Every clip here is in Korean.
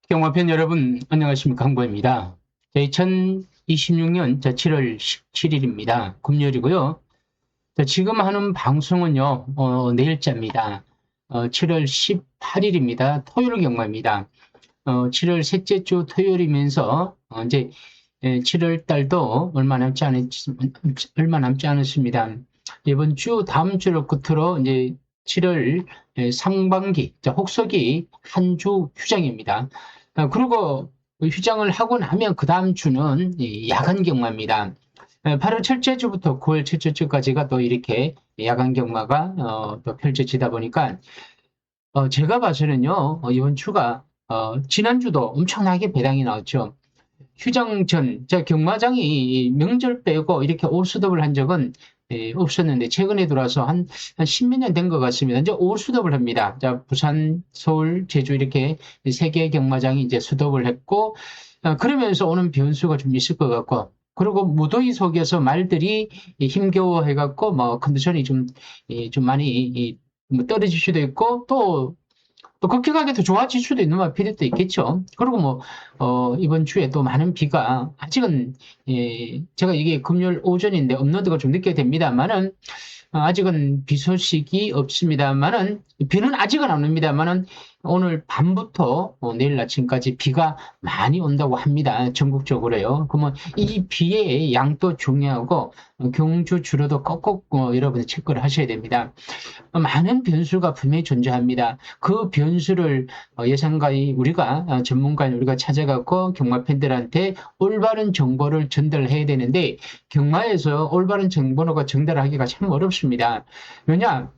경마팬 여러분, 안녕하십니까. 항보입니다. 2026년 7월 17일입니다. 금요일이고요. 지금 하는 방송은요, 내일자입니다. 7월 18일입니다. 토요일 경마입니다. 7월 셋째 주 토요일이면서, 이제 7월 달도 얼마 남지 않았습니다. 이번 주, 다음 주를 끝으로 이제 7월 상반기, 혹서기 한 주 휴장입니다. 그리고 휴장을 하고 나면 그 다음 주는 야간 경마입니다. 8월 첫째 주부터 9월 첫째 주까지가 또 이렇게 야간 경마가 또 펼쳐지다 보니까 제가 봐서는요, 이번 주가 지난주도 엄청나게 배당이 나왔죠. 휴장 전, 경마장이 명절 빼고 이렇게 올수덥을 한 적은 없었는데, 최근에 들어와서 한 10몇 년 된 것 같습니다. 이제 올수덥을 합니다. 자, 부산, 서울, 제주 이렇게 세 개의 경마장이 이제 수덥을 했고, 그러면서 오는 변수가 좀 있을 것 같고, 그리고 무더위 속에서 말들이 힘겨워 해갖고, 뭐, 컨디션이 좀 많이 뭐 떨어질 수도 있고, 또 급격하게 더 좋아질 수도 있는 필요도 있겠죠. 그리고 뭐, 이번 주에 또 많은 비가, 아직은, 제가 이게 금요일 오전인데 업로드가 좀 늦게 됩니다만은, 아직은 비 소식이 없습니다만은, 비는 아직은 안 옵니다만은, 오늘 밤부터 내일 아침까지 비가 많이 온다고 합니다. 전국적으로요. 그러면 이 비의 양도 중요하고, 경주 주로도 꼭꼭 여러분이 체크를 하셔야 됩니다. 많은 변수가 분명히 존재합니다. 그 변수를 예상가인 우리가 전문가인 우리가 찾아갖고 경마 팬들한테 올바른 정보를 전달해야 되는데, 경마에서 올바른 정보가 전달하기가 참 어렵습니다. 왜냐?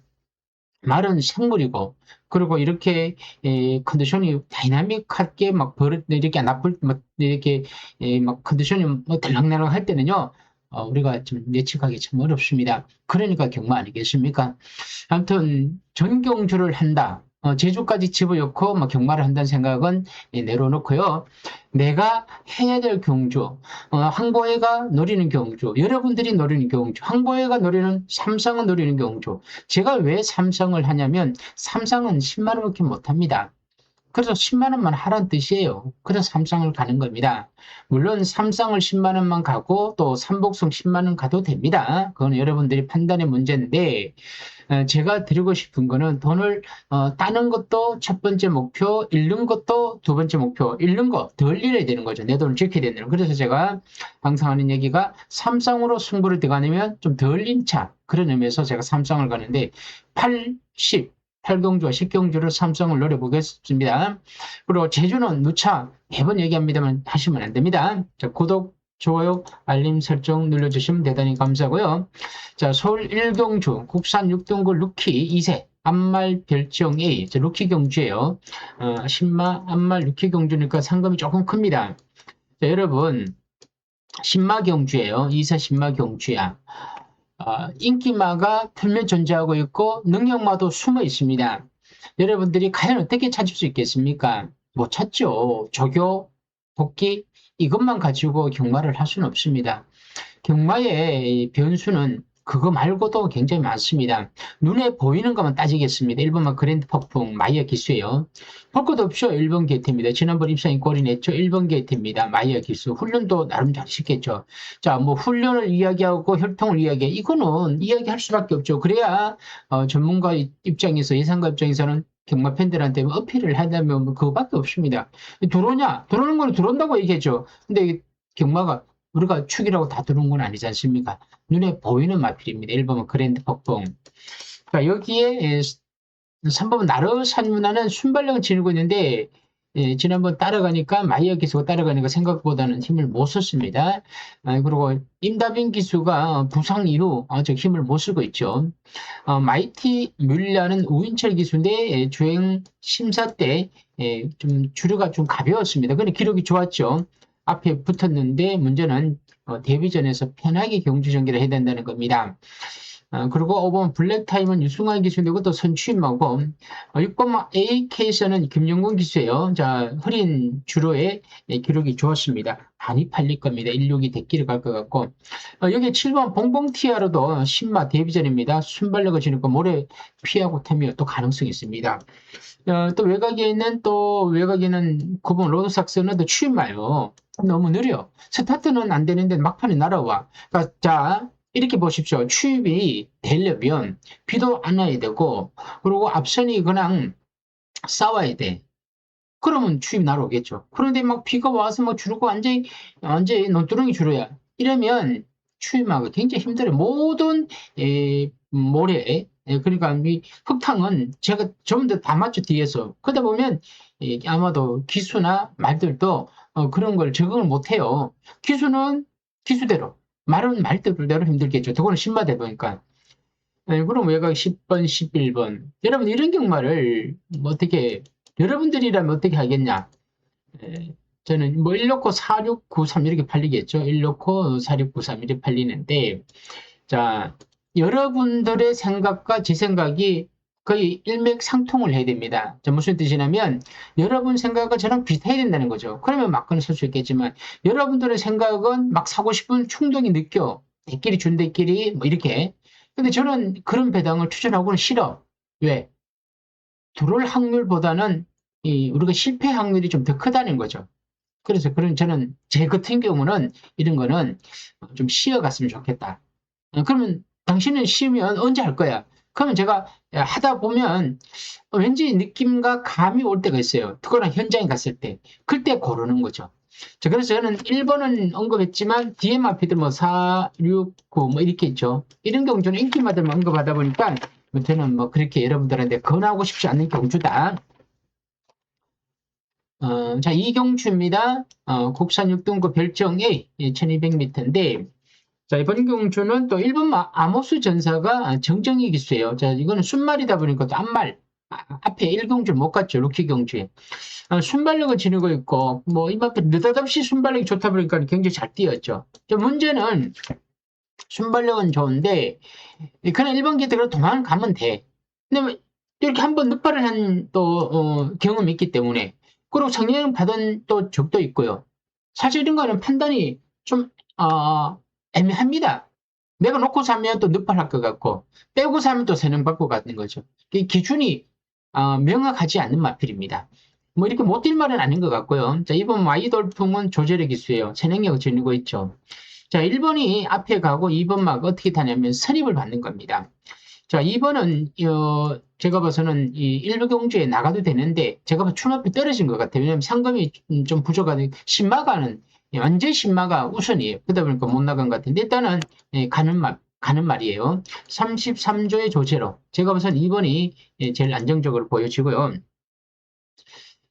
말은 생물이고, 그리고 이렇게 컨디션이 다이나믹하게 막 이렇게 나쁠 막 이렇게 막 컨디션이 뭐 들락날락 할 때는요, 우리가 좀 예측하기 참 어렵습니다. 그러니까 경마 아니겠습니까? 아무튼 전경주를 한다. 제주까지 집어넣고 막 경마를 한다는 생각은 내려놓고요. 내가 해야 될 경주, 항보회가 노리는 경주, 여러분들이 노리는 경주, 항보회가 노리는 삼상은 노리는 경주. 제가 왜 삼상을 하냐면 삼상은 10만 원밖에 못합니다. 그래서 10만 원만 하라는 뜻이에요. 그래서 삼상을 가는 겁니다. 물론 삼상을 10만 원만 가고 또 삼복성 10만 원 가도 됩니다. 그건 여러분들이 판단의 문제인데, 제가 드리고 싶은 거는 돈을 따는 것도 첫 번째 목표, 잃는 것도 두 번째 목표. 잃는 거 덜 잃어야 되는 거죠. 내 돈을 지켜야 되는. 그래서 제가 항상 하는 얘기가 삼상으로 승부를 들어가면 좀 덜 잃자. 그런 의미에서 제가 삼상을 가는데 80, 8경주와 10경주를 삼성을 노려보겠습니다. 그리고 제주는 누차 매번 얘기합니다만 하시면 안 됩니다. 자, 구독, 좋아요, 알림 설정 눌러주시면 대단히 감사하고요. 자, 서울 1경주, 국산 6등급 루키 2세, 암말 별정 A, 루키 경주예요. 신마, 암말 루키 경주니까 상금이 조금 큽니다. 자, 여러분, 신마 경주예요. 2세 신마 경주야. 인기마가 풀면 존재하고 있고 능력마도 숨어 있습니다. 여러분들이 과연 어떻게 찾을 수 있겠습니까? 못 찾죠. 조교, 복귀 이것만 가지고 경마를 할 수는 없습니다. 경마의 변수는 그거 말고도 굉장히 많습니다. 눈에 보이는 것만 따지겠습니다. 1번만 그랜드 폭풍 마이어 기수예요. 볼 것도 없죠. 1번 게이트입니다. 지난번 입상이 꼴이 냈죠. 1번 게이트입니다. 마이어 기수. 훈련도 나름 잘 시켰죠. 자, 뭐 훈련을 이야기하고 혈통을 이야기해. 이거는 이야기할 수밖에 없죠. 그래야 전문가 입장에서 예상가 입장에서는 경마 팬들한테 어필을 하려면 그거밖에 없습니다. 들어오냐? 들어오는 건 들어온다고 얘기했죠. 근데 경마가 우리가 축이라고 다 들어온 건 아니지 않습니까? 눈에 보이는 마필입니다. 1번은 그랜드 폭풍. 그러니까 여기에 3번은 나르산문화는 순발력을 지니고 있는데 지난번 따라가니까 마이어 기수가 따라가니까 생각보다는 힘을 못 썼습니다. 그리고 임다빈 기수가 부상 이후 아주 힘을 못 쓰고 있죠. 마이티 뮬라는 우인철 기수인데 주행 심사 때 좀 주류가 좀 가벼웠습니다. 근데 기록이 좋았죠. 앞에 붙었는데 문제는 데뷔전에서 편하게 경주 전개를 해야 된다는 겁니다. 그리고 5번 블랙타임은 유승환 기수이고 또 선취임하고 6번 AK에서는 김영곤 기수예요. 자, 흐린 주로의 기록이 좋았습니다. 많이 팔릴 겁니다. 162 대끼를 갈 것 같고 여기 7번 봉봉티아로도 신마 데뷔전입니다. 순발력을 지니까 모래 피하고 타며 또 가능성이 있습니다. 또 외곽에는 9번 로드삭스는 또 추임마요. 너무 느려. 스타트는 안 되는데 막판에 날아와. 그러니까 자, 이렇게 보십시오. 추입이 되려면 비도 안 와야 되고, 그리고 앞선이 그냥 싸워야 돼. 그러면 추입이 날아오겠죠. 그런데 막 비가 와서 막 주르고 완전히 논두렁이 주르야. 이러면 추임하기 굉장히 힘들어요. 모든 모래, 그러니까 이 흙탕은 제가 전부 다 맞죠, 뒤에서. 그러다 보면 아마도 기수나 말들도 그런 걸 적응을 못 해요. 기수는 기수대로, 말은 말대로 힘들겠죠. 그거는 신마다 보니까. 그럼 외곽 10번, 11번. 여러분, 이런 경마를 어떻게, 여러분들이라면 어떻게 하겠냐? 저는 뭐 1놓고 4693 이렇게 팔리겠죠. 1놓고 4693 이렇게 팔리는데, 자, 여러분들의 생각과 제 생각이 거의 일맥상통을 해야 됩니다. 자, 무슨 뜻이냐면, 여러분 생각과 저랑 비슷해야 된다는 거죠. 그러면 막건을 설 수 있겠지만, 여러분들의 생각은 막 사고 싶은 충동이 느껴. 대끼리 준 대끼리, 뭐 이렇게. 근데 저는 그런 배당을 추천하고는 싫어. 왜? 들어올 확률보다는 우리가 실패 확률이 좀 더 크다는 거죠. 그래서 저는 제 같은 경우는 이런 거는 좀 쉬어갔으면 좋겠다. 그러면 당신은 쉬면 언제 할 거야? 그러면 제가 하다 보면 왠지 느낌과 감이 올 때가 있어요. 그거랑 현장에 갔을 때. 그때 고르는 거죠. 자, 그래서 저는 1번은 언급했지만 DM 앞에도 뭐 4, 6, 9 뭐 이렇게 있죠. 이런 경우 저는 인기마들만 언급하다 보니까 저는 뭐 그렇게 여러분들한테 권하고 싶지 않은 경주다. 자, 이경주입니다. 국산 6등급 별정 A 1200m인데 자, 이번 경주는 또 1번 아모스 전사가 정정이 기수예요. 자, 이거는 순말이다 보니까 또 앞말, 앞에 1경주를 못 갔죠. 루키 경주에. 순발력을 지니고 있고, 뭐, 이만큼 느닷없이 순발력이 좋다 보니까 굉장히 잘 뛰었죠. 문제는 순발력은 좋은데, 그냥 1번 기대로 도망을 가면 돼. 근데 뭐 이렇게 한번 늑발을 한 또, 경험이 있기 때문에, 그리고 성령 받은 또 적도 있고요. 사실 이런 거는 판단이 좀, 애매합니다. 내가 놓고 사면 또 늑발할 것 같고, 빼고 사면 또 세능 받고 같은 거죠. 이 기준이, 명확하지 않은 마필입니다. 뭐 이렇게 못 뛸 말은 아닌 것 같고요. 자, 이번 마이돌풍은 조절의 기수예요. 체능력을 지니고 있죠. 자, 1번이 앞에 가고 2번 막 어떻게 타냐면 선입을 받는 겁니다. 자, 2번은, 제가 봐서는 이 일부 경주에 나가도 되는데, 제가 봐 추노비 떨어진 것 같아요. 왜냐면 상금이 좀 부족하니, 신마가는, 완전 신마가 우선이에요. 그러다 보니까 못 나간 것 같은데, 일단은, 가는 말이에요. 33조의 조제로. 제가 봐서는 2번이 제일 안정적으로 보여지고요.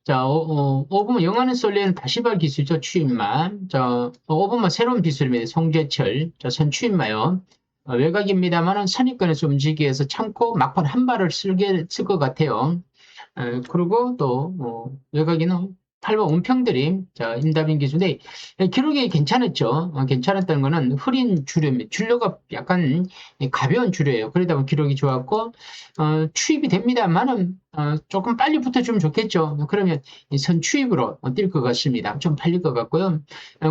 자, 5번 영화는 쏠리는 다시발 기술죠, 추임마. 자, 5번만 새로운 기술입니다. 송재철. 자, 선추임마요. 외곽입니다만은 선입권에서 움직이기 위해서 참고 막판 한 발을 쓸 것 같아요. 그리고 또, 외곽에는 8번 은평드림, 자, 임다빈 기수인데, 기록이 괜찮았죠. 괜찮았다는 거는 흐린 주류입니다. 줄료가 약간 가벼운 주류예요. 그러다 보면 기록이 좋았고, 추입이 됩니다만은, 조금 빨리 붙어주면 좋겠죠. 그러면 선 추입으로 뛸 것 같습니다. 좀 팔릴 것 같고요.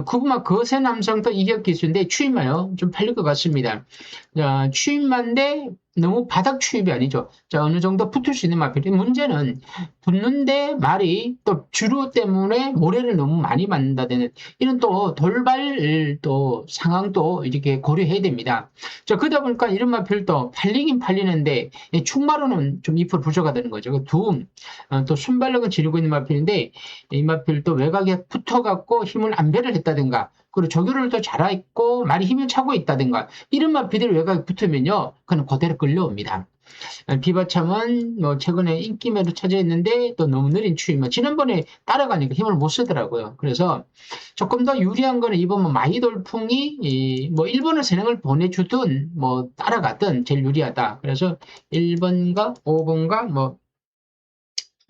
구구마 거세 남성도 이격 기수인데, 추입마요. 좀 팔릴 것 같습니다. 자, 추입마인데, 너무 바닥 추입이 아니죠. 자, 어느 정도 붙을 수 있는 마필. 문제는 붙는데 말이 또 주로 때문에 모래를 너무 많이 맞는다는 이런 또 돌발 또 상황도 이렇게 고려해야 됩니다. 자, 그러다 보니까 이런 마필도 팔리긴 팔리는데 충마로는 좀 2% 부족하다는 거죠. 또 순발력은 지르고 있는 마필인데 이 마필도 외곽에 붙어갖고 힘을 안배를 했다든가 그리고 조교를 또 잘했고 말이 힘을 차고 있다든가 이런 마필들이 외곽에 붙으면요 그는 그대로 끌려옵니다. 비바참은 뭐 최근에 인기매로 차지했는데 또 너무 느린 추임, 지난번에 따라가니까 힘을 못 쓰더라고요. 그래서 조금 더 유리한 거는 이번 뭐 마이돌풍이 뭐 1번을 선행을 보내주든 뭐 따라가든 제일 유리하다. 그래서 1번과 5번과 뭐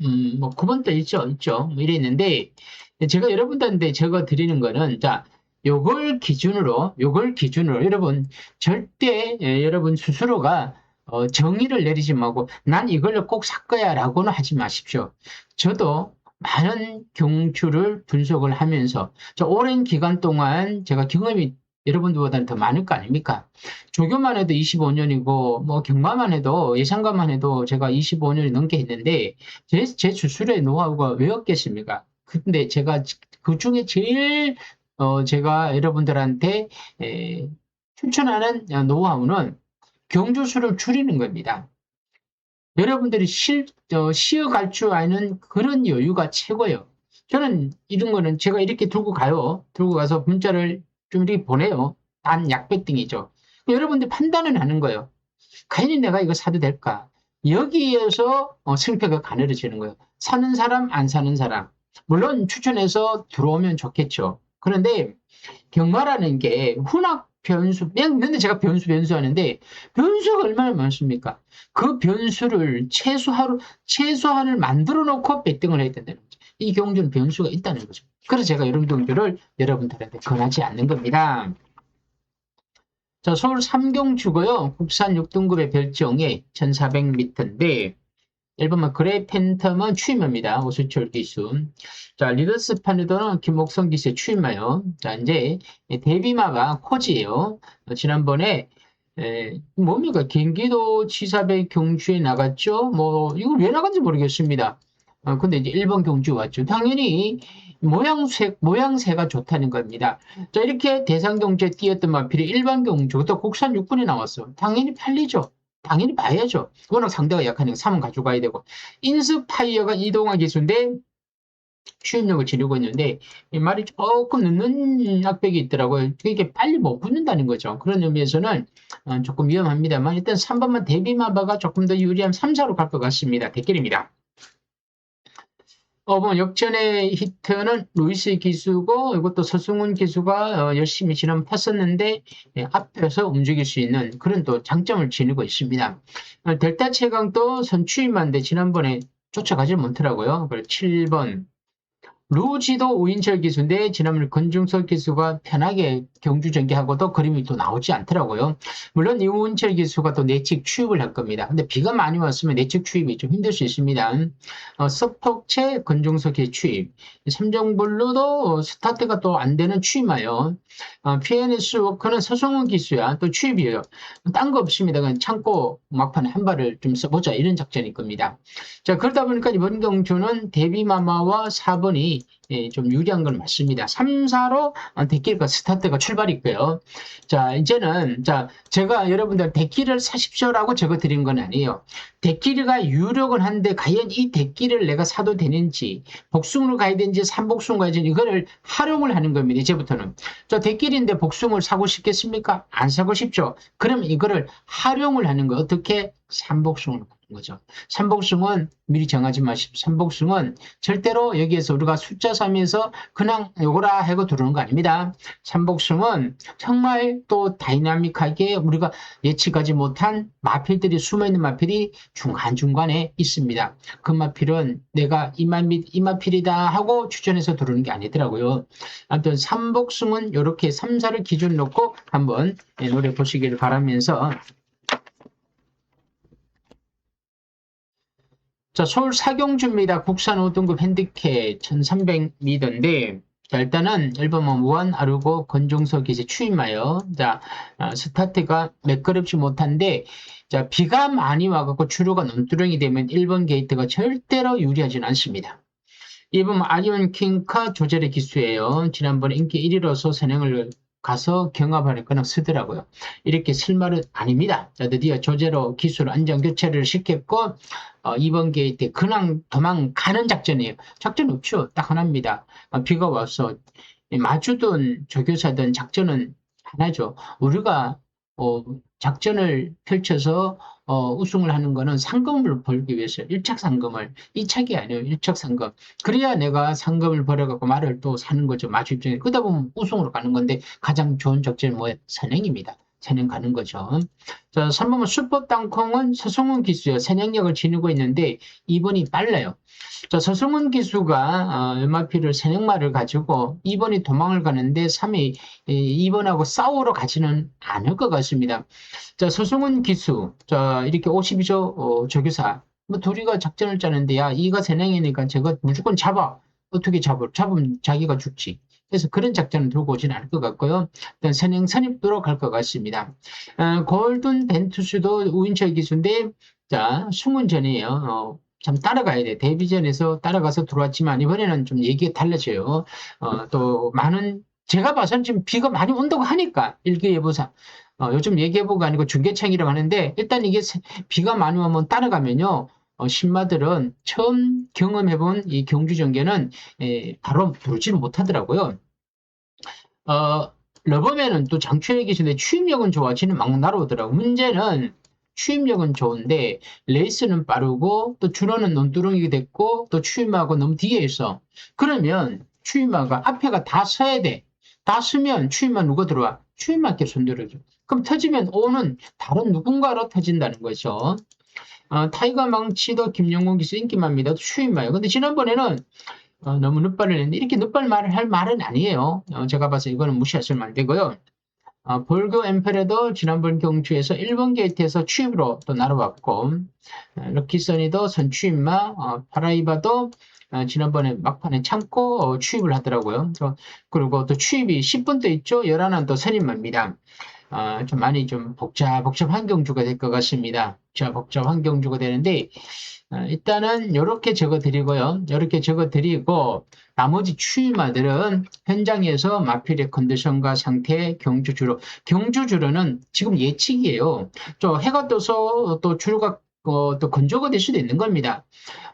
9번도 있죠. 뭐 이랬는데 제가 여러분들한테 적어 드리는 거는 자, 요걸 기준으로 여러분 절대 여러분 스스로가 정의를 내리지 말고 난 이걸 꼭 살 거야라고는 하지 마십시오. 저도 많은 경주를 분석을 하면서 저 오랜 기간 동안 제가 경험이 여러분들보다는 더 많을 거 아닙니까? 조교만 해도 25년이고 뭐 경마만 해도 예상가만 해도 제가 25년이 넘게 했는데 제 주술의 노하우가 왜 없겠습니까? 근데 제가 그 중에 제일 제가 여러분들한테 추천하는 노하우는 경주수를 줄이는 겁니다. 여러분들이 쉬어갈 줄 아는 그런 여유가 최고예요. 저는 이런 거는 제가 이렇게 들고 가요. 들고 가서 문자를 좀 이렇게 보내요. 단 약배등이죠. 여러분들 판단을 하는 거예요. 과연 내가 이거 사도 될까? 여기에서 승패가 가늘어지는 거예요. 사는 사람, 안 사는 사람. 물론 추천해서 들어오면 좋겠죠. 그런데 경마라는 게 훈학 변수, 근데 제가 변수 하는데 변수가 얼마나 많습니까? 그 변수를 최소한을 만들어 놓고 배팅을 해야 된다는 거죠. 이 경주는 변수가 있다는 거죠. 그래서 제가 이런 경주를 여러분들한테 권하지 않는 겁니다. 자, 서울 삼경주고요. 국산 6등급의 별정에 1400m인데 1번만 그레이 팬텀은 추임입니다. 오수철 기수. 자, 리더스 판에도는 김목성 기수의 추임마요. 자, 이제 데뷔마가 코지예요. 지난번에 뭡니까? 경기도 지사배 경주에 나갔죠? 뭐 이거 왜 나간지 모르겠습니다. 근데 이제 1번 경주 왔죠. 당연히 모양새가 좋다는 겁니다. 자, 이렇게 대상 경주에 뛰었던 마필이 일반 경주, 또 국산 6분이 나왔어. 당연히 팔리죠. 당연히 봐야죠. 워낙 상대가 약하니까 3은 가져가야 되고. 인스파이어가 이동화 기수인데 추임력을 지니고 있는데 이 말이 조금 늦는 악백이 있더라고요. 이게 빨리 못 붙는다는 거죠. 그런 의미에서는 조금 위험합니다만 일단 3번만 데뷔마바가 조금 더 유리한 3, 4로 갈 것 같습니다. 대길입니다. 뭐 역전의 히트는 루이스 기수고 이것도 서승훈 기수가 열심히 지난 팠었는데 앞에서 움직일 수 있는 그런 또 장점을 지니고 있습니다. 델타 최강도 선추임한데 지난번에 쫓아가지 못하더라고요. 7번 루지도 오인철 기수인데 지난번 권중석 기수가 편하게 경주 전개하고도 그림이 또 나오지 않더라고요. 물론 이 오인철 기수가 또 내측 추입을 할 겁니다. 근데 비가 많이 왔으면 내측 추입이 좀 힘들 수 있습니다. 서폭채 권중석의 추입, 삼정블루도 스타트가 또 안 되는 추임이에요. PNS 워커는 서성훈 기수야 또 추입이에요. 딴 거 없습니다. 그냥 참고 막판에 한 발을 좀 써보자 이런 작전일 겁니다. 자, 그러다 보니까 이번 경주는 데뷔마마와 4번이 좀 유리한 건 맞습니다. 3, 4로 데킬과 스타트가 출발이고요. 자, 이제는 제가 여러분들 데킬을 사십시오라고 적어 드린 건 아니에요. 데킬이가 유력은 한데 과연 이 데킬을 내가 사도 되는지 복숭으로 가야 되는지 삼복숭 가야 되는지 이거를 활용을 하는 겁니다. 이제부터는. 저 데킬인데 복숭을 사고 싶겠습니까? 안 사고 싶죠. 그럼 이거를 활용을 하는 거 어떻게? 삼복숭으로 가는 거죠. 삼복숭은 미리 정하지 마십시오. 삼복숭은 절대로 여기에서 우리가 숫자 3에서 그냥 요거라 하고 들어오는 거 아닙니다. 삼복숭은 정말 또 다이나믹하게 우리가 예측하지 못한 마필들이 숨어있는 마필이 중간중간에 있습니다. 그 마필은 내가 이 마필이다 하고 추천해서 들어오는 게 아니더라고요. 아무튼 삼복숭은 이렇게 3, 4를 기준 놓고 한번 노래 보시기를 바라면서 자, 서울 사경주입니다. 국산 5등급 핸디캡 1300m인데, 자, 일단은 1번은 무한 아르고 건종석 이제 추임하여, 자, 스타트가 매끄럽지 못한데, 자, 비가 많이 와갖고 주로가 논두렁이 되면 1번 게이트가 절대로 유리하진 않습니다. 2번 아리온 킹카 조절의 기수예요. 지난번에 인기 1위로서 선행을 가서 경합하는 거는 쓰더라고요. 이렇게 쓸 말은 아닙니다. 자, 드디어 조제로 기술 안전 교체를 시켰고 2번 게이트 그냥 도망가는 작전이에요. 작전 없죠. 딱 하나입니다. 비가 와서 마주든 조교사든 작전은 하나죠. 우리가 작전을 펼쳐서 우승을 하는 거는 상금을 벌기 위해서 1차 상금을 2차기 아니에요. 1차 상금. 그래야 내가 상금을 벌어갖고 말을 또 사는 거죠. 마주 입장에. 그러다 보면 우승으로 가는 건데 가장 좋은 작전이 뭐예요? 선행입니다. 선행 가는 거죠. 자, 3번은 수법 땅콩은 서승훈 기수요. 선행력을 지니고 있는데 2번이 빨라요. 자, 서승훈 기수가 MRP를 선행말을 가지고 2번이 도망을 가는데 3이 2번하고 싸우러 가지는 않을 것 같습니다. 자, 서승훈 기수. 자, 이렇게 52조 조교사. 뭐 둘이가 작전을 짜는데 야, 이가 선행이니까 저거 무조건 잡아. 어떻게 잡으면 자기가 죽지. 그래서 그런 작전을 들고 오지는 않을 것 같고요. 일단 선입도로 갈 것 같습니다. 골든 벤투스도 우인철 기수인데, 자, 승훈전이에요. 참 따라가야 돼. 데뷔전에서 따라가서 들어왔지만 이번에는 좀 얘기가 달라져요. 또 많은 제가 봐서는 지금 비가 많이 온다고 하니까 일기예보상 요즘 예기예보가 아니고 중계창이라고 하는데 일단 이게 비가 많이 오면 따라가면요. 신마들은 처음 경험해본 이 경주 전개는 바로 부르지를 못하더라고요. 어, 러버맨은 또 장초에 계신데 추임력은 좋아. 지는 막 날아오더라고. 문제는 추임력은 좋은데 레이스는 빠르고 또 준호는 논두렁이 됐고 또 추임하고 너무 뒤에 있어. 그러면 추임하가 앞에가 다 서야 돼. 다 서면 추임만 누가 들어와? 추임만께 손들어줘. 그럼 터지면 오는 다른 누군가로 터진다는 거죠. 타이거 망치도 김영곤 기수 인기만입니다. 추임마요. 근데 지난번에는 너무 늦발을 했는데 이렇게 늦발 말을 할 말은 아니에요. 제가 봐서 이거는 무시하시면 안 되고요. 볼교 엠페레도 지난번 경주에서 1번 게이트에서 추입으로 또 날아왔고 럭키선이도 선추입마 파라이바도 지난번에 막판에 참고 추입을 하더라고요. 그리고 또 추입이 10분도 있죠. 11은 또 선임마입니다. 좀 많이 좀 복잡한 경주가 될 것 같습니다. 자, 복잡한 경주가 되는데 일단은 이렇게 적어드리고요. 이렇게 적어드리고 나머지 추임마들은 현장에서 마필의 컨디션과 상태, 경주주로는 지금 예측이에요. 또 해가 떠서 또 주로가 또 건조가 될 수도 있는 겁니다.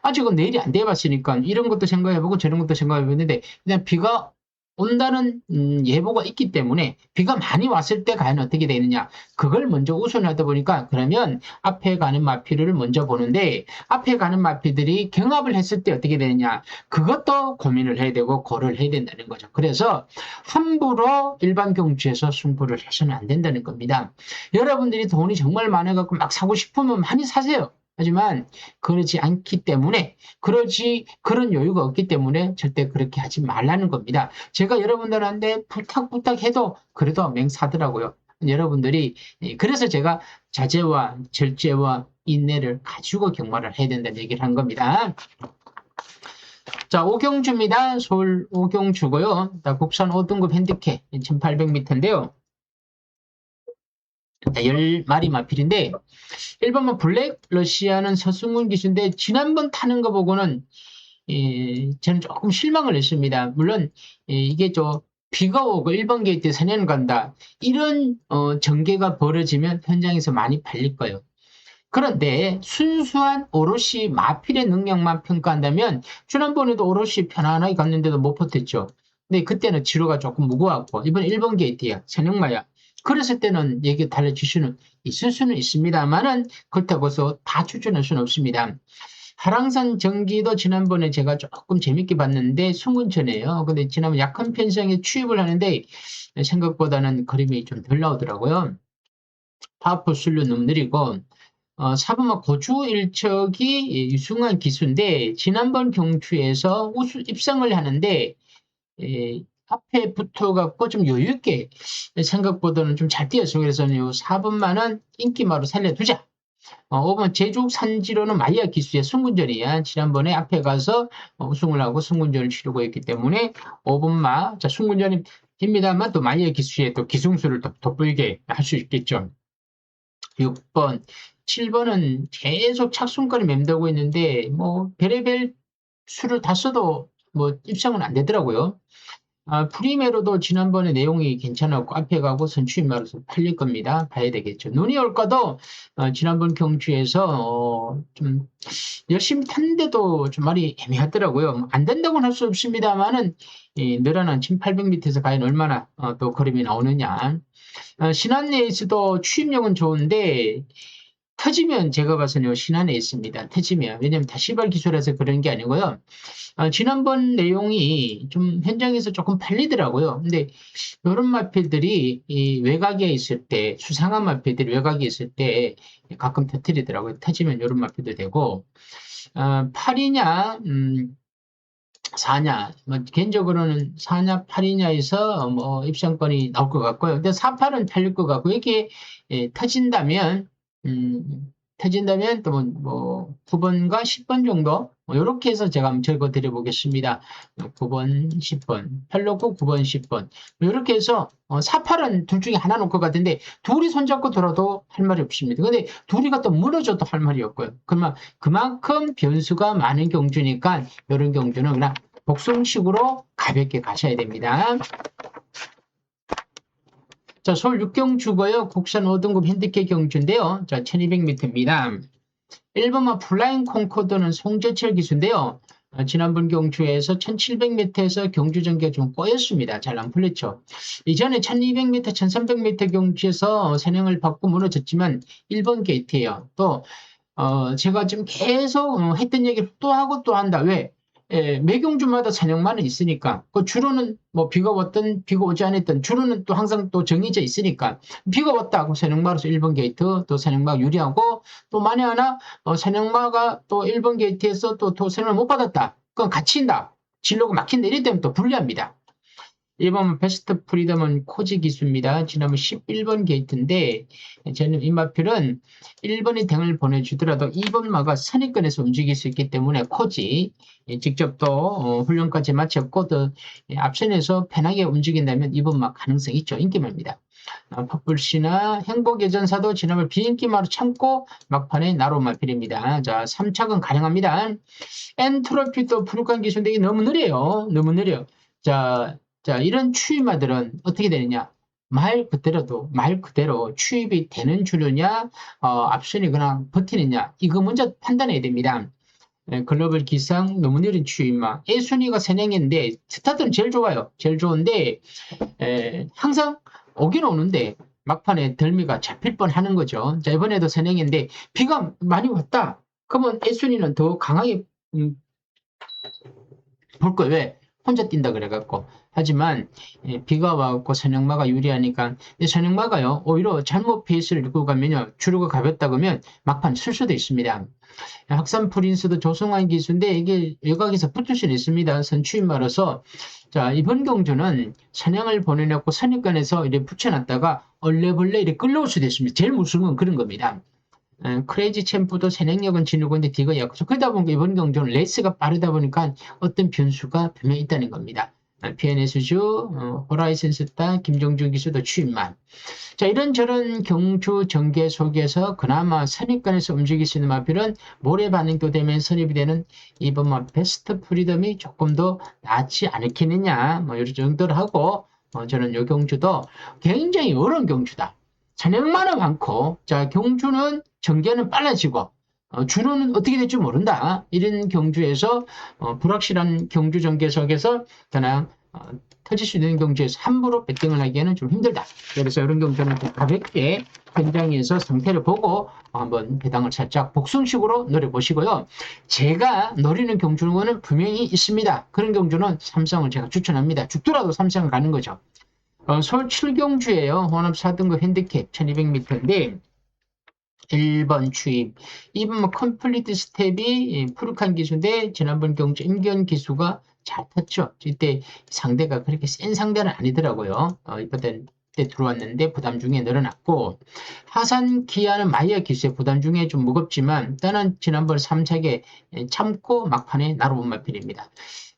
아직은 내일이 안 돼봤으니까 이런 것도 생각해보고 저런 것도 생각해보는데 그냥 비가 온다는 예보가 있기 때문에 비가 많이 왔을 때 과연 어떻게 되느냐 그걸 먼저 우선하다 보니까 그러면 앞에 가는 마필을 먼저 보는데 앞에 가는 마필들이 경합을 했을 때 어떻게 되느냐 그것도 고민을 해야 되고 고려를 해야 된다는 거죠. 그래서 함부로 일반 경주에서 승부를 해서는 안 된다는 겁니다. 여러분들이 돈이 정말 많아갖고 막 사고 싶으면 많이 사세요. 하지만 그러지 않기 때문에 그런 여유가 없기 때문에 절대 그렇게 하지 말라는 겁니다. 제가 여러분들한테 부탁해도 그래도 맹사더라고요. 여러분들이 그래서 제가 자제와 절제와 인내를 가지고 경마를 해야 된다는 얘기를 한 겁니다. 자, 오경주입니다. 서울 오경주고요. 국산 5등급 핸디캡 1800m인데요. 10마리 마필인데 1번은 블랙 러시아는 서승훈 기수인데 지난번 타는 거 보고는 저는 조금 실망을 했습니다. 물론 이게 비가 오고 1번 게이트에 사냥 간다. 이런 전개가 벌어지면 현장에서 많이 팔릴 거예요. 그런데 순수한 오롯이 마필의 능력만 평가한다면 지난번에도 오롯이 편안하게 갔는데도 못 버텼죠. 근데 그때는 지로가 조금 무거웠고 이번 1번 게이트야. 사냥마야. 그랬을 때는 얘기 달라질 수는 있을 수는 있습니다만은 그렇다고 해서 다 추천할 수는 없습니다. 하랑산 전기도 지난번에 제가 조금 재밌게 봤는데 승군천이에요. 근데 지난번 약한 편성에 취입을 하는데 생각보다는 그림이 좀 덜 나오더라고요. 파워풀 술류 너무 느리고 4번은 고주 일척이 유승환 기수인데 지난번 경주에서 우수 입성을 하는데 앞에 붙어갖고 좀 여유있게 생각보다는 좀 잘 뛰었어. 그래서 4번만은 인기마로 살려두자. 5번 제주 산지로는 마이야 기수의 승군전이야. 지난번에 앞에 가서 우승을 하고 승군전을 치르고 있기 때문에 5번마 자 승군전입니다만 또 마이야 기수의 또 기승수를 돋보이게 할 수 있겠죠. 6번 7번은 계속 착순권을 맴돌고 있는데 뭐 별의별 수를 다 써도 뭐 입성은 안 되더라고요. 프리메로도 지난번에 내용이 괜찮았고 앞에 가고 선추임마로서 팔릴 겁니다. 봐야 되겠죠. 눈이 올까도 지난번 경주에서 좀 열심히 탔는데도 좀 말이 애매하더라고요. 안 된다고는 할 수 없습니다만은 늘어난 1800m에서 과연 얼마나 또 걸음이 나오느냐. 신한 레이스도 추임력은 좋은데 터지면 제가 봐서는 신한에 있습니다. 터지면. 왜냐면 다 시발 기술에서 그런 게 아니고요. 지난번 내용이 좀 현장에서 조금 팔리더라고요. 근데 이런 마필들이 이 외곽에 있을 때, 수상한 마필들이 외곽에 있을 때 가끔 터뜨리더라고요. 터지면 이런 마필도 되고, 8이냐, 4냐, 뭐, 개인적으로는 4냐, 8이냐에서 뭐, 입상권이 나올 것 같고요. 근데 4, 8은 팔릴 것 같고, 이게 터진다면, 터진다면 또 뭐, 9번과 10번 정도, 뭐 이렇게 해서 제가 한번 적어 드려 보겠습니다. 9번, 10번, 8 놓고 9번, 10번. 이렇게 해서 4, 8은 둘 중에 하나 놓을 것 같은데, 둘이 손잡고 돌아도 할 말이 없습니다. 근데 둘이 갖다 무너져도 할 말이 없고요. 그러면 그만큼 변수가 많은 경주니까, 이런 경주는 그냥 복송식으로 가볍게 가셔야 됩니다. 자, 서울 6경주고요. 국산 5등급 핸디캡 경주인데요. 자, 1200m입니다. 1번마 플라잉 콩코드는 송재철 기수인데요. 지난번 경주에서 1700m에서 경주 전개가 좀 꼬였습니다. 잘 안 풀렸죠. 이전에 1200m, 1300m 경주에서 선행을 받고 무너졌지만 1번 게이트예요. 또 제가 지금 계속 했던 얘기를 또 하고 또 한다. 왜? 매 경주마다 선행만은 있으니까. 그 주로는 뭐 비가 왔든 비가 오지 않았든 주로는 또 항상 또 정해져 있으니까. 비가 왔다고 선행마로서 1번 게이트 또 선행마가 유리하고 또 만에 하나 선행마가 또 1번 게이트에서 또 선행을 못 받았다. 그건 갇힌다. 진로가 막힌다. 이럴 때면 또 불리합니다. 1번 베스트 프리덤은 코지 기수입니다. 지난번 11번 게이트인데 저는 이 마필은 1번이 등을 보내주더라도 2번마가 선입권에서 움직일 수 있기 때문에 코지 직접 또 훈련까지 마쳤고 또 앞선에서 편하게 움직인다면 2번마 가능성이 있죠. 인기마입니다. 퍼플시나 행복예전사도 지난번 비인기마로 참고 막판에 나로 마필입니다. 자, 3착은 가능합니다. 엔트로피도 부룩한 기수인데 이게 너무 느려요. 너무 느려. 자, 이런 추임마들은 어떻게 되느냐? 말 그대로 추입이 되는 주류냐, 앞선이 그냥 버티느냐, 이거 먼저 판단해야 됩니다. 글로벌 기상 너무 느린 추임마. A순위가 선행인데, 스타트는 제일 좋아요. 제일 좋은데, 항상 오긴 오는데, 막판에 덜미가 잡힐 뻔 하는 거죠. 자, 이번에도 선행인데, 비가 많이 왔다. 그러면 A순위는 더 강하게, 볼 거예요. 왜? 혼자 뛴다 그래갖고. 하지만 비가 와갖고 선행마가 유리하니까 선행마가요 오히려 잘못 페이스를 이끌고 가면요 주로가 가볍다 그러면 막판 쓸 수도 있습니다. 학산 프린스도 조성한 기수인데 이게 외곽에서 붙을 수는 있습니다. 선추임마로서 자 이번 경주는 선행을 보내놓고 선입권에서 이렇게 붙여놨다가 얼레벌레 이렇게 끌려올 수도 있습니다. 제일 무서운 건 그런 겁니다. 크레이지 챔프도 선행력은 지르고 있는데 뒤가 약하죠. 그러다 보니까 이번 경주는 레이스가 빠르다 보니까 어떤 변수가 분명히 있다는 겁니다. PNS주, 호라이즌 스타, 김종준 기수도 추임만. 자, 이런저런 경주 전개 속에서 그나마 선입권에서 움직일 수 있는 마필은 모래 반응도 되면 선입이 되는 이번 베스트 프리덤이 조금 더 낫지 않겠느냐. 뭐, 이런 정도로 하고, 저는 이 경주도 굉장히 어려운 경주다. 선행만은 많고, 자, 경주는 전개는 빨라지고, 주로는 어떻게 될지 모른다. 이런 경주에서, 불확실한 경주 전개 속에서 그냥, 터질 수 있는 경주에서 함부로 배팅을 하기에는 좀 힘들다. 그래서 이런 경주는 좀 가볍게 현장에서 상태를 보고 한번 배당을 살짝 복숭식으로 노려보시고요. 제가 노리는 경주는 분명히 있습니다. 그런 경주는 삼성을 제가 추천합니다. 죽더라도 삼성을 가는 거죠. 서울 7경주예요. 혼합 4등급 핸디캡 1200m인데 1번 추임 2번 컴플리트 스텝이 푸르칸 기수인데 지난번 경주 임기현 기수가 잘 탔죠. 이때 상대가 그렇게 센 상대는 아니더라고요. 이번 때 들어왔는데 부담 중에 늘어났고 하산 기아는 마이어 기수의 부담 중에 좀 무겁지만 일단은 지난번 3차게 참고 막판에 나로본 마필입니다.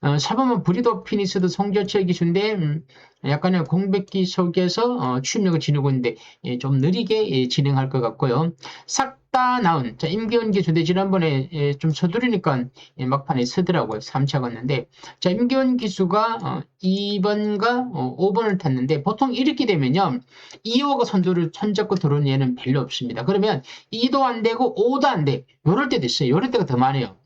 4번은 브리더 피니스도 송재철 기수인데 약간의 공백기 속에서 추임력을 지니고 있는데 좀 느리게 진행할 것 같고요. 싹 쳤다 나온, 자, 임기현 기수인데 지난번에 좀 서두르니까 막판에 서더라고요. 3차 갔는데, 자, 임기현 기수가 2번과 5번을 탔는데, 보통 이렇게 되면요, 2호가 선두를 손잡고 들어온 예는 별로 없습니다. 그러면 2도 안 되고 5도 안 돼. 요럴 때도 있어요. 요럴 때가 더 많아요.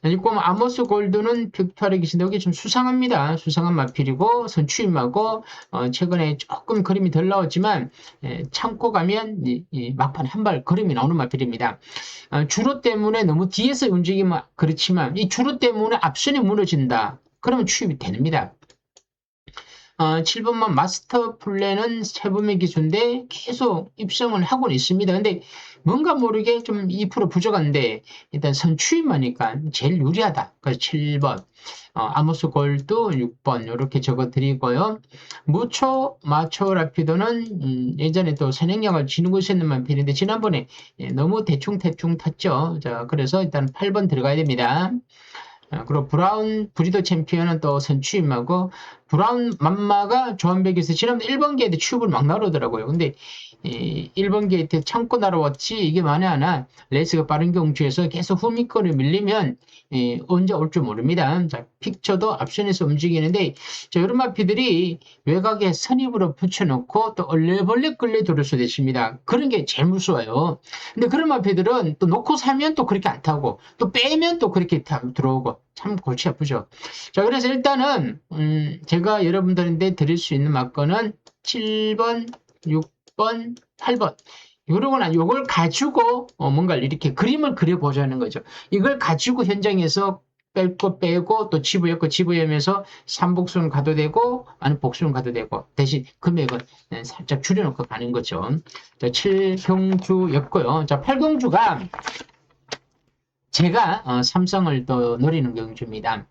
그리고 아모스 골드는 빅투알의 기신데 여기 좀 수상합니다. 수상한 마필이고 선추임하고 최근에 조금 그림이 덜 나왔지만 참고 가면 막판 한 발 그림이 나오는 마필입니다. 주로 때문에 너무 뒤에서 움직이면 그렇지만 이 주로 때문에 앞선이 무너진다. 그러면 추입이 됩니다. 7번만 마스터 플랜은 세범의 기수인데 계속 입성을 하고는 있습니다. 근데 뭔가 모르게 좀 2% 부족한데 일단 선추임하니까 제일 유리하다. 그래서 7번. 아모스 골드 6번 이렇게 적어드리고요. 무초 마초 라피도는 예전에 또 선행력을 지니고 있었는 편인데 지난번에 너무 대충 탔죠. 자, 그래서 일단 8번 들어가야 됩니다. 그리고 브라운 브리더 챔피언은 또 선취임하고 브라운 맘마가 조한백에서 지난번 1번 게이트 취업을 막 나오더라고요. 근데 1번 게이트 참고 날아왔지 이게 만에 하나 레이스가 빠른 경주에서 계속 후미권을 밀리면 언제 올 줄 모릅니다. 자, 픽처도 앞선에서 움직이는데 자, 이런 마피들이 외곽에 선입으로 붙여놓고 또 얼레벌레 끌려 들을 수도 있습니다. 그런 게 제일 무서워요. 근데 그런 마피들은 또 놓고 사면 또 그렇게 안 타고 또 빼면 또 그렇게 들어오고 참 골치 아프죠. 자, 그래서 일단은 제가 여러분들한테 드릴 수 있는 막건은 7번, 6번, 8번. 요걸 가지고 뭔가를 이렇게 그림을 그려보자는 거죠. 이걸 가지고 현장에서 뺄 거 빼고 또 집어넣으면서 삼복수는 가도 되고 아니 복수는 가도 되고 대신 금액은 살짝 줄여놓고 가는 거죠. 자, 7경주였고요. 자, 8경주가 제가 삼성을 또 노리는 경주입니다.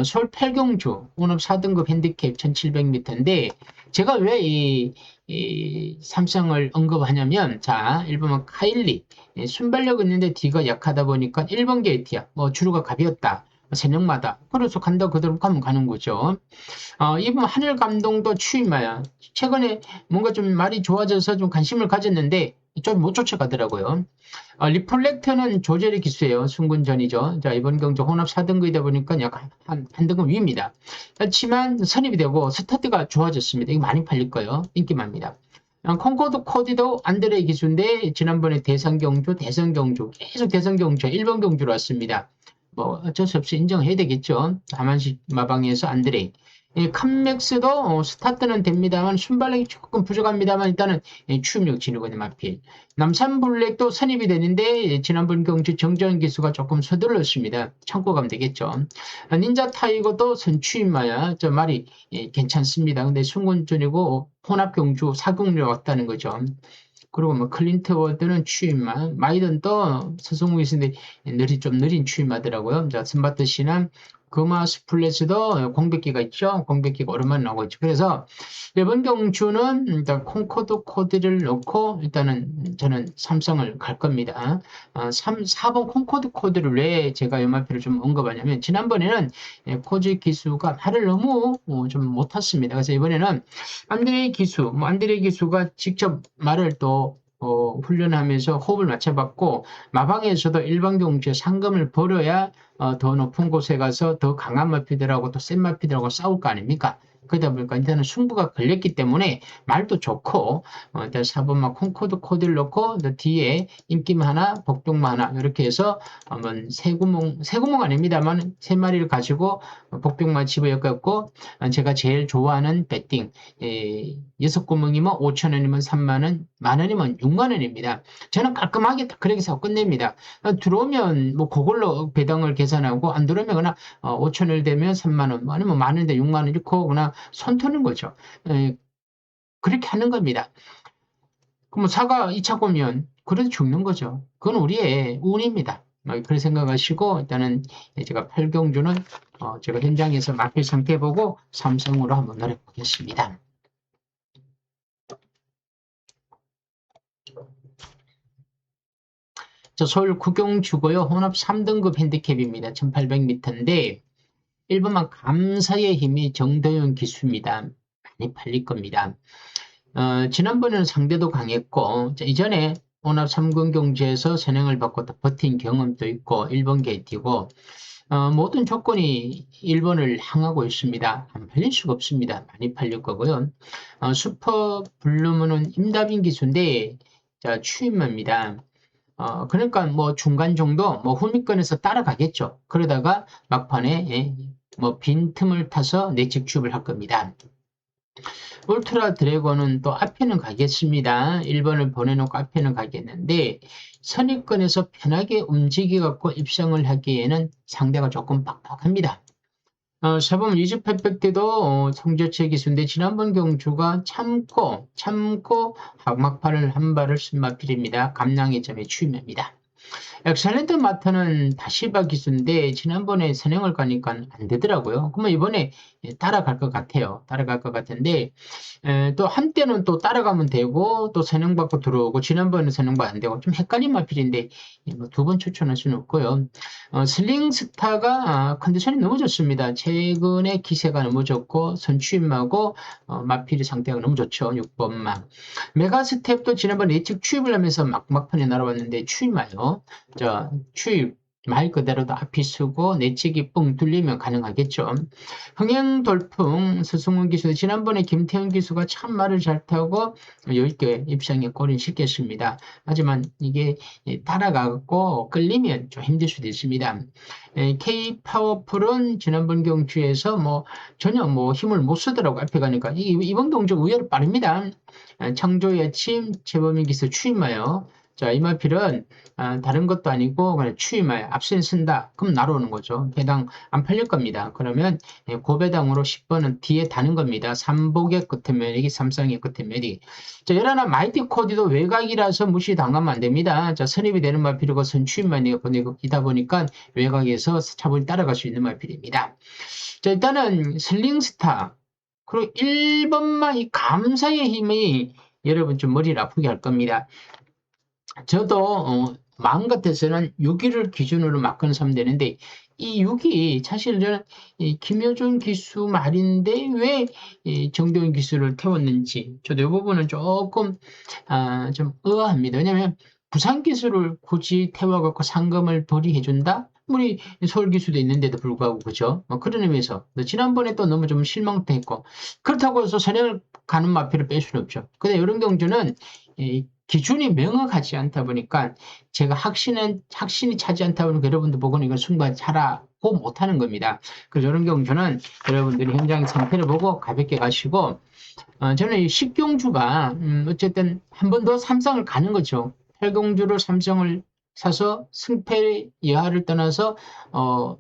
서울 8경주 운업 4등급 핸디캡 1700m인데 제가 왜 이 삼성을 언급하냐면 자 1번은 카일리 순발력 있는데 D가 약하다 보니까 1번 게이트야. 뭐 주로가 가볍다. 세력마다 그래서 간다 그대로 가면 가는 거죠. 이번 하늘 감동도 추임마야. 최근에 뭔가 좀 말이 좋아져서 좀 관심을 가졌는데 좀 못 쫓아가더라고요. 리플렉터는 조절의 기수예요. 순군전이죠. 자, 이번 경주 혼합 4등급이다 보니까 약 한 등급 위입니다. 그렇지만 선입이 되고 스타트가 좋아졌습니다. 이거 많이 팔릴 거예요. 인기만입니다. 콩코드 코디도 안드레 기수인데 지난번에 대선경주 계속 대선경주 1번 경주로 왔습니다. 뭐 어쩔 수 없이 인정해야 되겠죠. 다만시 마방에서 안드레. 칸맥스도 스타트는 됩니다만 순발력이 조금 부족합니다만 일단은 추임력 지니고 있는 마필. 남산블랙도 선입이 되는데 지난번 경주 정전 기수가 조금 서둘렀습니다. 참고 가면 되겠죠. 닌자 타이거도 선추임마야 저 말이 괜찮습니다. 근데 순군전이고 혼합 경주 사경류 왔다는 거죠. 그리고 뭐 클린트 워드는 추임마, 마이든도 서성우 있는데 좀 느린 추임마더라고요. 자, 스마트 시나 금화 스플래시도 공백기가 있죠. 공백기가 오랜만에 나오고 있죠. 그래서 이번 경주는 일단 콩코드 코드를 넣고 일단은 저는 삼성을 갈 겁니다. 4번 콩코드 코드를 왜 제가 연말표를 좀 언급하냐면 지난번에는 코드 기수가 말을 너무 좀 못 탔습니다. 그래서 이번에는 안드레이 기수가 직접 말을 또 훈련하면서 호흡을 맞춰봤고 마방에서도 일반 경주에 상금을 벌어야 더 높은 곳에 가서 더 강한 마피들하고 또 센 마피들하고 싸울 거 아닙니까? 그러다 보니까 일단은 승부가 걸렸기 때문에 말도 좋고 일단 4번만 콩코드 코드를 넣고 뒤에 인기만 하나 복동만 하나 이렇게 해서 한번 세 구멍 아닙니다만 세 마리를 가지고 복병만 집어였고 제가 제일 좋아하는 배팅 6구멍이면 5,000원이면 3만원, 만원이면 6만원입니다. 저는 깔끔하게 그렇게 해서 끝냅니다. 들어오면 뭐 그걸로 배당을 계산하고 안 들어오면 그냥 5,000원 되면 3만원 아니면 만원 되 6만원 이렇게 그냥 손 터는 거죠. 그렇게 하는 겁니다. 그럼 사가 2차 보면 그래도 죽는 거죠. 그건 우리의 운입니다. 그렇게 생각하시고 일단은 제가 8경주는 제가 현장에서 마필 상태 보고 삼성으로 한번 노려 보겠습니다. 저 서울 구경주고요. 혼합 3등급 핸디캡입니다. 1800m인데 1번만 감사의 힘이 정도현 기수입니다. 많이 팔릴 겁니다. 지난번에는 상대도 강했고 이전에 온합 3군 경주에서 선행을 받고 또 버틴 경험도 있고 1번 게이트이고 모든 조건이 1번을 향하고 있습니다. 안 팔릴 수가 없습니다. 많이 팔릴 거고요. 슈퍼 블루문은 임다빈 기수인데 자, 추임입니다. 그러니까 뭐 중간 정도 뭐 후미권에서 따라가겠죠. 그러다가 막판에 뭐 빈틈을 타서 내측 추입을 할 겁니다. 울트라 드래곤은 또 앞에는 가겠습니다. 1번을 보내놓고 앞에는 가겠는데 선입권에서 편하게 움직여갖고 입성을 하기에는 상대가 조금 빡빡합니다. 4번 리즈 퍼펙트도 성저체 기수인데 지난번 경주가 참고 막판을 한 발을 쓴 마필입니다. 감량의 점에 추임입니다. 엑셀런트 마터는 다시바 기수인데 지난번에 선행을 가니까 안 되더라고요. 그러면 이번에 따라갈 것 같아요. 따라갈 것 같은데 또 한때는 또 따라가면 되고 또 선행받고 들어오고 지난번에 선행받 안 되고 좀 헷갈린 마필인데 뭐 두 번 추천할 수는 없고요. 슬링스타가 컨디션이 너무 좋습니다. 최근에 기세가 너무 좋고 선취임하고 마필의 상태가 너무 좋죠. 6번만. 메가스텝도 지난번에 예측 추입을 하면서 막판에 날아왔는데 추임하여 자, 추입 말 그대로도 앞이 쓰고 내측이 뻥 뚫리면 가능하겠죠. 흥행돌풍 서승훈 기수 지난번에 김태형 기수가 참 말을 잘 타고 10개 입상에 골인 시켰습니다. 하지만 이게 따라가고 끌리면 좀 힘들 수도 있습니다. K-파워풀은 지난번 경주에서 뭐 전혀 뭐 힘을 못 쓰더라고 앞에 가니까 이번 경주 의외로 빠릅니다. 창조의 아침 재범인 기수 추임하여 자, 이마필은 다른 것도 아니고 그냥 추임하여 앞선 쓴다. 그럼 날아오는 거죠. 배당 안 팔릴 겁니다. 그러면 고배당으로 10번은 뒤에 다는 겁니다. 3복의 끝에 면이기, 3쌍의 끝에 면이기. 자, 열하나 마이티 코디도 외곽이라서 무시당하면 안 됩니다. 자, 선입이 되는 마필이고 선추임만 이다 보니까 외곽에서 차분히 따라갈 수 있는 마필입니다. 자, 일단은 슬링스타. 그리고 1번만 이 감사의 힘이 여러분 좀 머리를 아프게 할 겁니다. 저도 마음 같아서는 6위를 기준으로 막건 사면 되는데 이 6위 사실 저는 김효준 기수 말인데 왜 정도현 기수를 태웠는지 저도 이 부분은 조금 좀 의아합니다. 왜냐하면 부산 기수를 굳이 태워갖고 상금을 벌이해준다? 우리 서울 기수도 있는데도 불구하고 그죠? 그런 의미에서 지난번에 또 너무 좀 실망도 했고 그렇다고 해서 선행을 가는 마피를 뺄 수는 없죠. 근데 이런 경주는 기준이 명확하지 않다 보니까 제가 확신이 차지 않다 보니까 여러분들 보고는 이걸 승부하라고 못하는 겁니다. 그래서 이런 경주는 여러분들이 현장 상태를 보고 가볍게 가시고 저는 이 식경주가 어쨌든 한 번 더 삼성을 가는 거죠. 팔경주로 삼성을 사서 승패 여하를 떠나서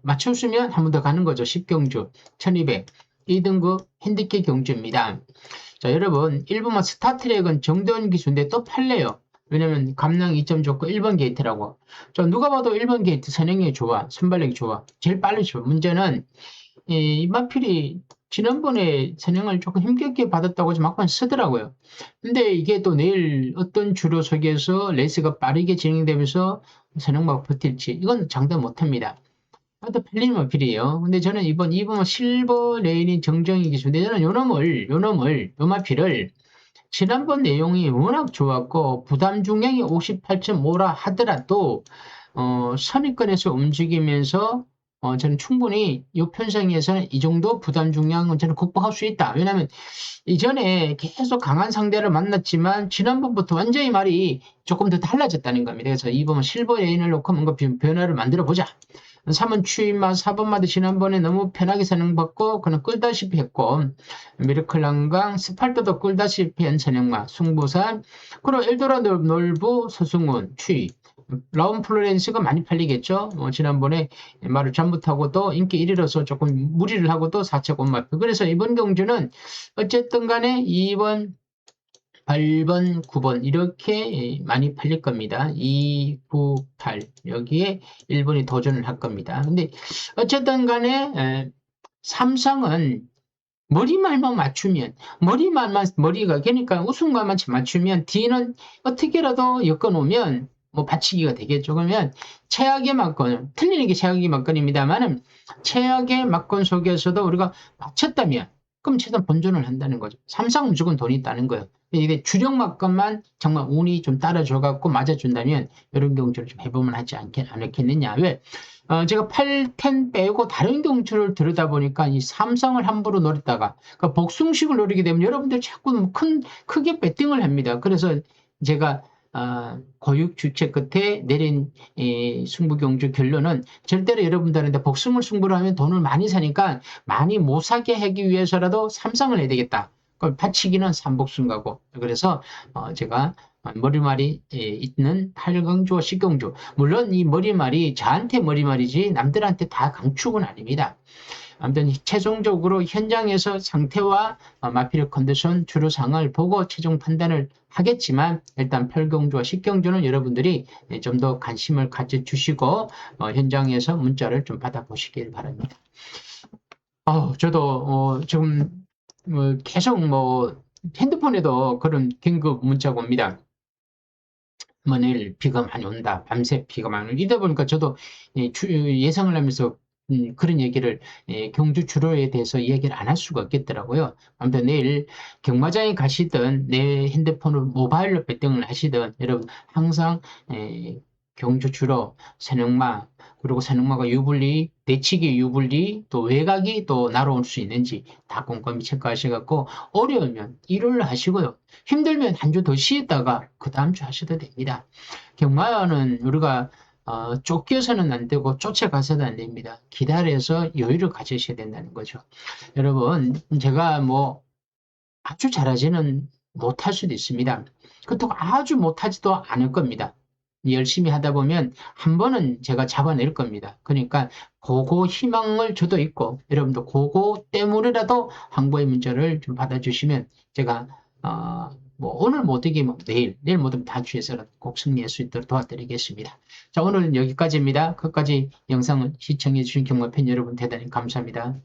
맞췄으면 한 번 더 가는 거죠. 10경주 1200 2등급 핸디캡 경주입니다. 자, 여러분 1번만 스타트랙은 정대원 기수인데 또 팔래요. 왜냐면 감량 2점 좋고 1번 게이트라고. 자, 누가 봐도 1번 게이트 선행력이 좋아. 순발력이 좋아. 제일 빠르죠. 문제는 이 마필이 지난번에 선행을 조금 힘겹게 받았다고 좀 막판 쓰더라고요. 근데 이게 또 내일 어떤 주로 속에서 레이스가 빠르게 진행되면서 선행막 버틸지 이건 장담 못합니다. 또 팔리는 마필이에요. 근데 저는 이번 실버 레인인 정정희 기수인데 저는 요 마필을 지난번 내용이 워낙 좋았고 부담 중량이 58.5라 하더라도 선입권에서 움직이면서 저는 충분히 이 편성에서는 이 정도 부담 중량은 저는 극복할 수 있다. 왜냐하면 이전에 계속 강한 상대를 만났지만 지난번부터 완전히 말이 조금 더 달라졌다는 겁니다. 그래서 이번 실버 레인을 놓고 뭔가 변화를 만들어 보자. 3번 추임마, 4번마다 지난번에 너무 편하게 선행받고 그는 끌다시피 했고 미르클 한강, 스팔트도 끌다시피 한 선행마, 승부산, 그리고 엘도라도 놀부, 서승훈, 추임, 라운 플로렌스가 많이 팔리겠죠. 지난번에 말을 잘못하고 또 인기 1위로서 조금 무리를 하고 또 4차 곤마표. 그래서 이번 경주는 어쨌든 간에 2번, 8번, 9번 이렇게 많이 팔릴 겁니다. 2, 9, 8 여기에 1번이 도전을 할 겁니다. 근데 어쨌든 간에 삼성은 머리말만 맞추면 머리가 그러니까 우승말만 맞추면 D는 어떻게라도 엮어놓으면 뭐 받치기가 되겠죠. 그러면 최악의 막건 틀리는 게 최악의 막건입니다만은 최악의 막건 속에서도 우리가 맞췄다면 그럼 최대한 본전을 한다는 거죠. 삼성은 무조건 돈이 있다는 거예요. 이게 주력만큼만 정말 운이 좀 따라줘갖고 맞아준다면 이런 경우를 좀 해보면 하지 않겠느냐. 왜? 제가 8, 10 빼고 다른 경우를 들여다보니까 이 삼성을 함부로 노렸다가 그러니까 복숭식을 노리게 되면 여러분들 자꾸 크게 배팅을 합니다. 그래서 제가 고육 주체 끝에 내린 승부경주 결론은 절대로 여러분들한테 복숭을 승부를 하면 돈을 많이 사니까 많이 못 사게 하기 위해서라도 삼성을 해야 되겠다. 그걸 바치기는 삼복승가고 그래서 제가 머리말이 있는 8강주와 10강주 물론 이 머리말이 저한테 머리말이지 남들한테 다 강축은 아닙니다. 아무튼 최종적으로 현장에서 상태와 마필의 컨디션 주로상을 보고 최종 판단을 하겠지만 일단 8경주와 10경주는 여러분들이 좀 더 관심을 가져주시고 현장에서 문자를 좀 받아보시길 바랍니다. 저도 지금 계속 핸드폰에도 그런 긴급 문자가 옵니다. 내일 비가 많이 온다. 밤새 비가 많이 온다. 이러다 보니까 저도 예상을 하면서 그런 얘기를 경주 주로에 대해서 이야기를 안 할 수가 없겠더라고요. 아무튼 내일 경마장에 가시든 내 핸드폰으로 모바일로 배팅을 하시든 여러분 항상 경주 주로 새능마 그리고 새능마가 유불리 내치기 유불리 또 외곽이 또 날아올 수 있는지 다 꼼꼼히 체크하셔갖고 어려우면 일요일 하시고요. 힘들면 한 주 더 쉬었다가 그 다음 주 하셔도 됩니다. 경마는 우리가 쫓겨서는 안 되고 쫓아가서도 안 됩니다. 기다려서 여유를 가지셔야 된다는 거죠. 여러분 제가 아주 잘하지는 못할 수도 있습니다. 그렇다고 아주 못하지도 않을 겁니다. 열심히 하다 보면 한 번은 제가 잡아낼 겁니다. 그러니까 그거 희망을 저도 있고 여러분도 그거 때문에라도 항보의 문자를 좀 받아주시면 제가 오늘 못하게 내일 못하면 다음 주에서라도 꼭 승리할 수 있도록 도와드리겠습니다. 자, 오늘은 여기까지입니다. 끝까지 영상을 시청해주신 경마팬 여러분 대단히 감사합니다.